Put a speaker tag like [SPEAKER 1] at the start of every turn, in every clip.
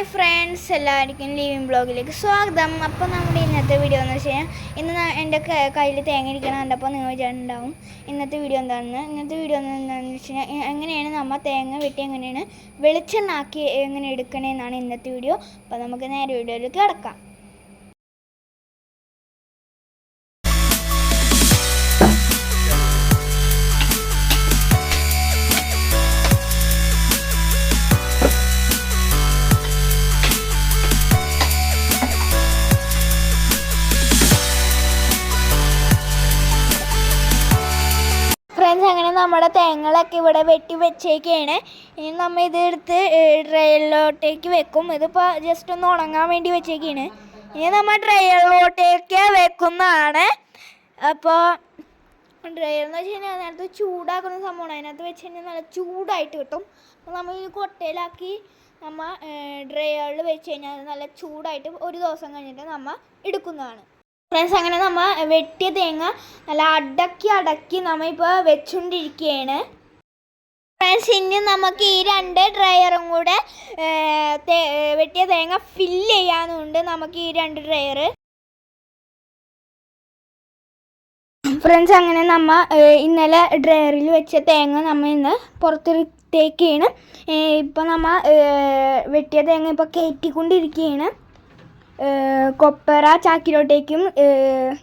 [SPEAKER 1] Hi friends, എല്ലാവർക്കും living ബ്ലോഗിലേക്ക് സ്വാഗതം. അപ്പോൾ നമ്മുടെ ഇന്നത്തെ വീഡിയോ എന്ന് വെച്ച് കഴിഞ്ഞാൽ ഇന്ന് എൻ്റെ കയ്യിൽ തേങ്ങ ഇരിക്കണം കണ്ടപ്പോൾ നിങ്ങൾ വിചാരിച്ചിട്ടുണ്ടാവും ഇന്നത്തെ വീഡിയോ എന്താണെന്ന് വെച്ച് കഴിഞ്ഞാൽ എങ്ങനെയാണ് നമ്മൾ തേങ്ങ വെട്ടി എങ്ങനെയാണ് വെളിച്ചെണ്ണ ആക്കി എങ്ങനെ എടുക്കണേന്നാണ് ഇന്നത്തെ വീഡിയോ. അപ്പോൾ നമുക്ക് നേരെ വീഡിയോയിലേക്ക് കിടക്കാം. ഫ്രണ്ട്സ്, അങ്ങനെ നമ്മുടെ തേങ്ങകളൊക്കെ ഇവിടെ വെട്ടി വെച്ചേക്കാണ്. ഇനി നമ്മൾ ഇത് എടുത്ത് ഡ്രയറിലോട്ടേക്ക് വെക്കും. ഇതിപ്പോൾ ജസ്റ്റ് ഒന്ന് ഉണങ്ങാൻ വേണ്ടി വെച്ചേക്കാണ്. ഇനി നമ്മൾ ഡ്രയറിലോട്ടേക്ക് വെക്കുന്നതാണ്. അപ്പോൾ ഡ്രയർ എന്ന് വെച്ച് കഴിഞ്ഞാൽ അതിനകത്ത് ചൂടാക്കുന്ന സംഭവമാണ്. അതിനകത്ത് വെച്ച് കഴിഞ്ഞാൽ നല്ല ചൂടായിട്ട് കിട്ടും. അപ്പോൾ നമ്മൾ ഈ കൊട്ടയിലാക്കി നമ്മൾ ഡ്രയറിൽ വെച്ച് കഴിഞ്ഞാൽ നല്ല ചൂടായിട്ട് ഒരു ദിവസം കഴിഞ്ഞിട്ട് നമ്മൾ എടുക്കുന്നതാണ്. ഫ്രണ്ട്സ്, അങ്ങനെ നമ്മൾ വെട്ടിയ തേങ്ങ നല്ല അടക്കി നമ്മൾ ഇപ്പോൾ വെച്ചുകൊണ്ടിരിക്കുകയാണ്. ഫ്രണ്ട്സ്, ഇനി നമുക്ക് ഈ രണ്ട് ഡ്രയറും കൂടെ വെട്ടിയ തേങ്ങ ഫില്ല് ചെയ്യാനുണ്ട്. നമുക്ക് ഈ രണ്ട് ഡ്രയർ. ഫ്രണ്ട്സ്, അങ്ങനെ നമ്മൾ ഇന്നലെ ഡ്രയറിൽ വെച്ച തേങ്ങ നമ്മൾ ഇന്ന് പുറത്തേക്കാണ്. ഇപ്പോൾ നമ്മൾ വെട്ടിയ തേങ്ങ ഇപ്പോൾ കയറ്റിക്കൊണ്ടിരിക്കുകയാണ്. കൊപ്പറ ചാക്കിലോട്ടേക്കും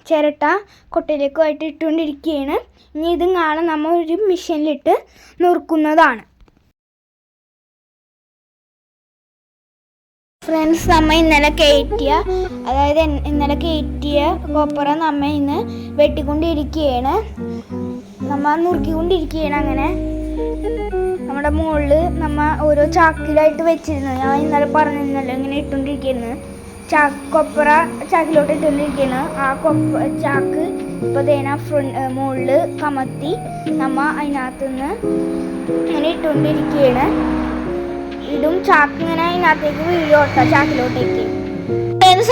[SPEAKER 1] ചിരട്ട കൊട്ടയിലേക്കുമായിട്ട് ഇട്ടുകൊണ്ടിരിക്കുകയാണ്. ഇനി ഇത് നാളെ നമ്മൾ ഒരു മെഷീനിലിട്ട് നുറുക്കുന്നതാണ്. ഫ്രണ്ട്സ്, നമ്മൾ ഇന്നലെ കയറ്റിയ കൊപ്പറ നമ്മൾ ഇന്ന് വെട്ടിക്കൊണ്ടിരിക്കുകയാണ്. നമ്മൾ നുറുക്കിക്കൊണ്ടിരിക്കുകയാണ്. അങ്ങനെ നമ്മുടെ മുകളിൽ നമ്മൾ ഓരോ ചാക്കിലായിട്ട് വെച്ചിരുന്നു. ഞാൻ ഇന്നലെ പറഞ്ഞിരുന്നല്ലോ ഇങ്ങനെ ഇട്ടുകൊണ്ടിരിക്കുകയായിരുന്നു. കൊപ്പറ ചാക്കിലോട്ട് ഇട്ടുകൊണ്ടിരിക്കുകയാണ്. ആ ചാക്ക് ഇപ്പോൾ മുകളിൽ കമത്തി നമ്മൾ അതിനകത്തുനിന്ന് ഇങ്ങനെ ഇട്ടുകൊണ്ടിരിക്കുകയാണ്. ഇതും ചാക്ക് ഇങ്ങനെ അതിനകത്തേക്ക് വീഴോട്ട ചാക്കിലോട്ടേക്ക്.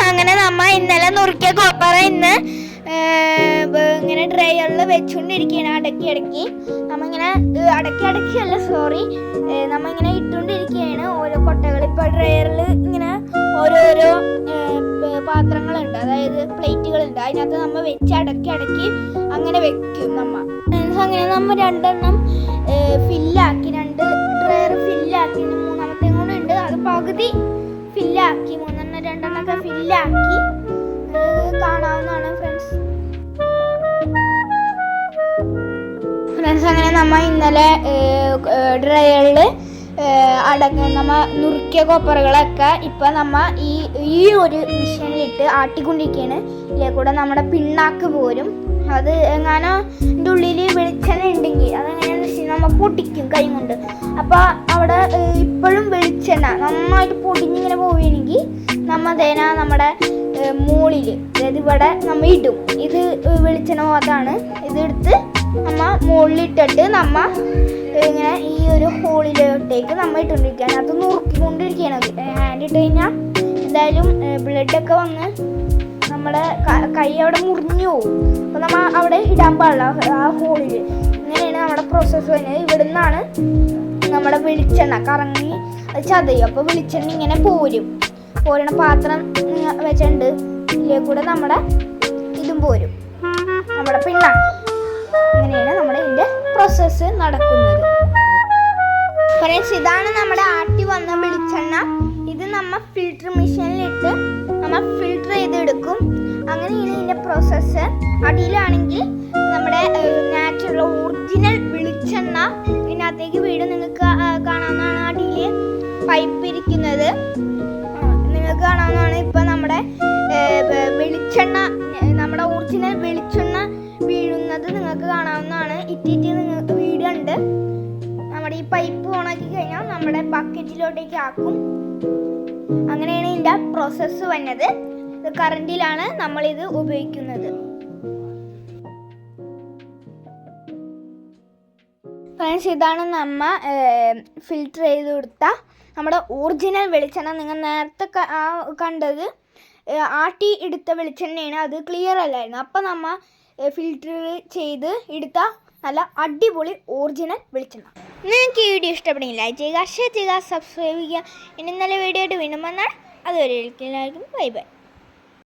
[SPEAKER 1] അങ്ങനെ നമ്മൾ ഇന്നലെ നുറുക്കിയ കൊപ്പറ ഇന്ന് ഇങ്ങനെ ഡ്രയറിൽ വെച്ചുകൊണ്ടിരിക്കുകയാണ്. അടക്കി നമ്മളിങ്ങനെ നമ്മളിങ്ങനെ ഇട്ടുകൊണ്ടിരിക്കുകയാണ് ഓരോ കൊട്ടകൾ. ഇപ്പോൾ ഡ്രയറിൽ ഇങ്ങനെ ഓരോരോ പാത്രങ്ങളുണ്ട്, അതായത് പ്ലേറ്റുകളുണ്ട്. അതിനകത്ത് നമ്മൾ വെച്ച് അടക്കി അങ്ങനെ വെക്കും നമ്മൾ. അങ്ങനെ നമ്മൾ രണ്ടെണ്ണം ഫില്ലാക്കി, രണ്ട് ഡ്രയർ ഫില്ലാക്കി. മൂന്നാമത്തെ കൂടെ ഉണ്ട്, അത് പകുതി ഫില്ലാക്കി. രണ്ടെണ്ണമൊക്കെ ഫില്ലാക്കി കാണാവുന്നതാണ് ഫ്രണ്ട്സ്. അങ്ങനെ നമ്മൾ ഇന്നലെ ഡ്രയറിൽ നമ്മൾ നുറുക്കിയ കൊപ്പറകളൊക്കെ ഇപ്പം നമ്മൾ ഈ ഒരു മെഷീനിലിട്ട് ആട്ടിക്കൊണ്ടിരിക്കുകയാണ്. ഇതിലെ കൂടെ നമ്മുടെ പിണ്ണാക്ക് പോരും. അത് എങ്ങാനോ ഇതിൻ്റെ ഉള്ളിൽ വെളിച്ചെണ്ണ ഉണ്ടെങ്കിൽ അതെങ്ങനെയാണെന്ന് വെച്ചാൽ നമ്മൾ പൊട്ടിക്കും കൈ കൊണ്ട്. അപ്പോൾ അവിടെ ഇപ്പോഴും വെളിച്ചെണ്ണ നന്നായിട്ട് പൊടിഞ്ഞിങ്ങനെ പോവുകയാണെങ്കിൽ നമ്മൾ നമ്മുടെ മുകളിൽ, അതായത് ഇവിടെ നമ്മൾ ഇടും. ഇത് വെളിച്ചെണ്ണ പോകാതാണ്. ഇതെടുത്ത് നമ്മൾ മുകളിലിട്ടിട്ട് നമ്മൾ ഇങ്ങനെ ഈ ഒരു ഹോളിലോട്ടേക്ക് നമ്മൾ ഇട്ടുകൊണ്ടിരിക്കുകയാണ്. അത് നുറുക്കിക്കൊണ്ടിരിക്കുകയാണ്. ഹാൻഡ് ഇട്ട് കഴിഞ്ഞാൽ എന്തായാലും ബ്ലഡൊക്കെ വന്ന് നമ്മുടെ കൈ അവിടെ മുറിഞ്ഞു പോകും. അപ്പോൾ നമ്മൾ അവിടെ ഇടാൻ പാടില്ല, ആ ഹോളിൽ. ഇങ്ങനെയാണ് നമ്മുടെ പ്രോസസ്സ് വരുന്നത്. ഇവിടെ നിന്നാണ് നമ്മുടെ വെളിച്ചെണ്ണ കറങ്ങി അത് ചതയും. അപ്പോൾ വെളിച്ചെണ്ണ ഇങ്ങനെ പോരണ പാത്രം വെച്ചിട്ടുണ്ട്. ഇതിലേ കൂടെ നമ്മുടെ ഇതും പോരും, നമ്മുടെ പിണ്ണാക്ക്. അങ്ങനെയാണ് നമ്മുടെ ഇതിൻ്റെ പ്രോസസ്സ് നടക്കുന്നത്. ഫ്രണ്ട്സ്, ഇതാണ് നമ്മുടെ ആട്ടി വന്ന വെളിച്ചെണ്ണ. ഇത് നമ്മൾ ഫിൽറ്റർ മെഷീനിലിട്ട് നമ്മൾ ഫിൽറ്റർ ചെയ്തെടുക്കും. അങ്ങനെയാണ് ഇതിൻ്റെ പ്രോസസ്സ്. അടിയിലാണെങ്കിൽ നമ്മുടെ നാച്ചുറൽ ഒറിജിനൽ വെളിച്ചെണ്ണ ഇതിനകത്തേക്ക് വീടും. നിങ്ങൾക്ക് കാണാവുന്നതാണ് അടിയിൽ പൈപ്പ് ഇരിക്കുന്നത്. നിങ്ങൾക്ക് കാണാവുന്നതാണ്. ഇപ്പം നമ്മുടെ വെളിച്ചെണ്ണ, നമ്മുടെ ഒറിജിനൽ വെളിച്ചെണ്ണ വീഴുന്നത് നിങ്ങൾക്ക് കാണാവുന്നതാണ്. ഇറ്റിറ്റ് നിങ്ങൾക്ക് വീടുണ്ട്. നമ്മുടെ ഈ പൈപ്പ് ഓണാക്കി കഴിഞ്ഞാൽ നമ്മുടെ ബക്കറ്റിലോട്ടേക്ക് ആക്കും. അങ്ങനെയാണ് ഇതിൻ്റെ പ്രോസസ്സ് വന്നത്. ഇത് കറണ്ടിലാണ് നമ്മളിത് ഉപയോഗിക്കുന്നത്. ഫ്രണ്ട്സ്, ഇതാണ് നമ്മൾ ഫിൽറ്റർ ചെയ്ത് കൊടുത്ത നമ്മുടെ ഒറിജിനൽ വെളിച്ചെണ്ണ. നിങ്ങൾ നേരത്തെ കണ്ടത് ആട്ടി എടുത്ത വെളിച്ചെണ്ണയാണ്. അത് ക്ലിയർ അല്ലായിരുന്നു. അപ്പം നമ്മൾ ഫിൽറ്റർ ചെയ്ത് എടുത്ത നല്ല അടിപൊളി ഒറിജിനൽ വെളിച്ചെണ്ണ. നിങ്ങൾക്ക് ഈ വീഡിയോ ഇഷ്ടപ്പെടുമെങ്കിൽ ലൈക്ക് ചെയ്യുക, ഷെയർ ചെയ്യുക, സബ്സ്ക്രൈബ് ചെയ്യുക. ഇനി നല്ല വീഡിയോ ആയിട്ട് വീണ്ടും വന്നാൽ അതുവരെ എല്ലാവർക്കും ബൈ ബൈ.